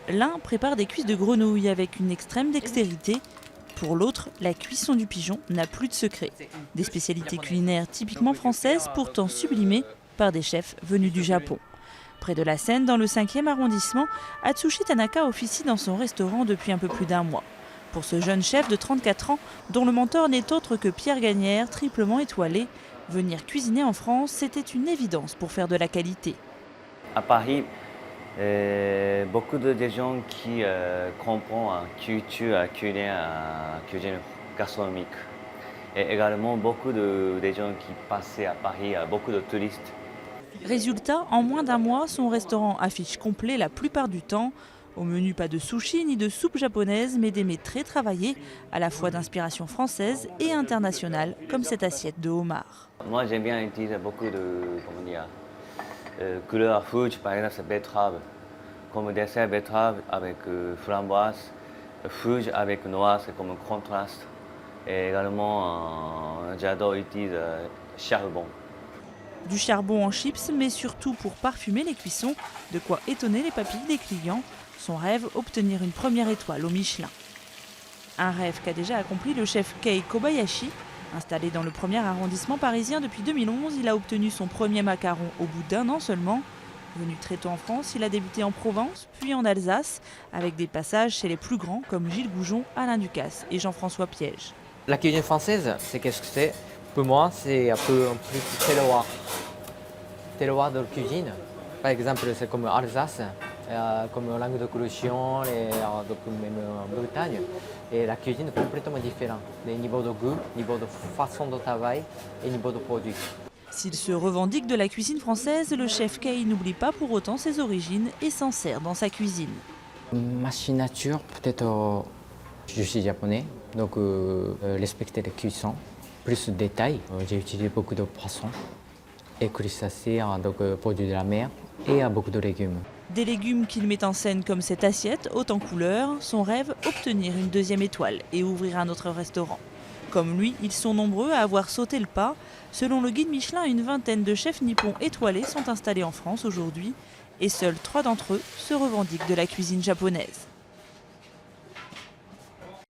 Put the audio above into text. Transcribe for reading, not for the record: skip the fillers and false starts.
L'un prépare des cuisses de grenouille avec une extrême dextérité. Pour l'autre, la cuisson du pigeon n'a plus de secret. Des spécialités culinaires typiquement françaises, pourtant sublimées par des chefs venus du Japon. Près de la Seine, dans le 5e arrondissement, Atsushi Tanaka officie dans son restaurant depuis un peu plus d'un mois. Pour ce jeune chef de 34 ans, dont le mentor n'est autre que Pierre Gagnère, triplement étoilé, venir cuisiner en France, c'était une évidence pour faire de la qualité. À Paris, beaucoup de gens qui comprennent la culture cuisine gastronomique. Et également beaucoup de gens qui passaient à Paris, beaucoup de touristes. Résultat, en moins d'un mois, son restaurant affiche complet la plupart du temps. Au menu, pas de sushi ni de soupe japonaise, mais des mets très travaillés, à la fois d'inspiration française et internationale, comme cette assiette de homard. Moi, j'aime bien utiliser beaucoup de couleurs rouges, par exemple, c'est betterave. Comme dessert, betterave avec framboise, rouge avec noir, c'est comme un contraste. Et également, j'adore utiliser charbon. Du charbon en chips, mais surtout pour parfumer les cuissons, de quoi étonner les papilles des clients. Son rêve, obtenir une première étoile au Michelin. Un rêve qu'a déjà accompli le chef Kei Kobayashi. Installé dans le 1er arrondissement parisien depuis 2011, il a obtenu son premier macaron au bout d'un an seulement. Venu très tôt en France, il a débuté en Provence, puis en Alsace, avec des passages chez les plus grands comme Gilles Goujon, Alain Ducasse et Jean-François Piège. La cuisine française, c'est qu'est-ce que c'est? Pour moi, c'est un peu plus terroir. Terroir de la cuisine. Par exemple, c'est comme Alsace, comme Languedoc-Roussillon, donc même Bretagne. Et la cuisine est complètement différente. Les niveaux de goût, niveau de façon de travail et niveau de produit. S'il se revendique de la cuisine française, le chef Kei n'oublie pas pour autant ses origines et s'en sert dans sa cuisine. Ma signature, peut-être, je suis japonais, donc respecter les cuissons, plus de détails. J'ai utilisé beaucoup de poissons et crustacés, donc produits de la mer, et beaucoup de légumes. Des légumes qu'il met en scène comme cette assiette, haute en couleurs. Son rêve, obtenir une 2e étoile et ouvrir un autre restaurant. Comme lui, ils sont nombreux à avoir sauté le pas. Selon le guide Michelin, une vingtaine de chefs nippons étoilés sont installés en France aujourd'hui. Et seuls 3 d'entre eux se revendiquent de la cuisine japonaise.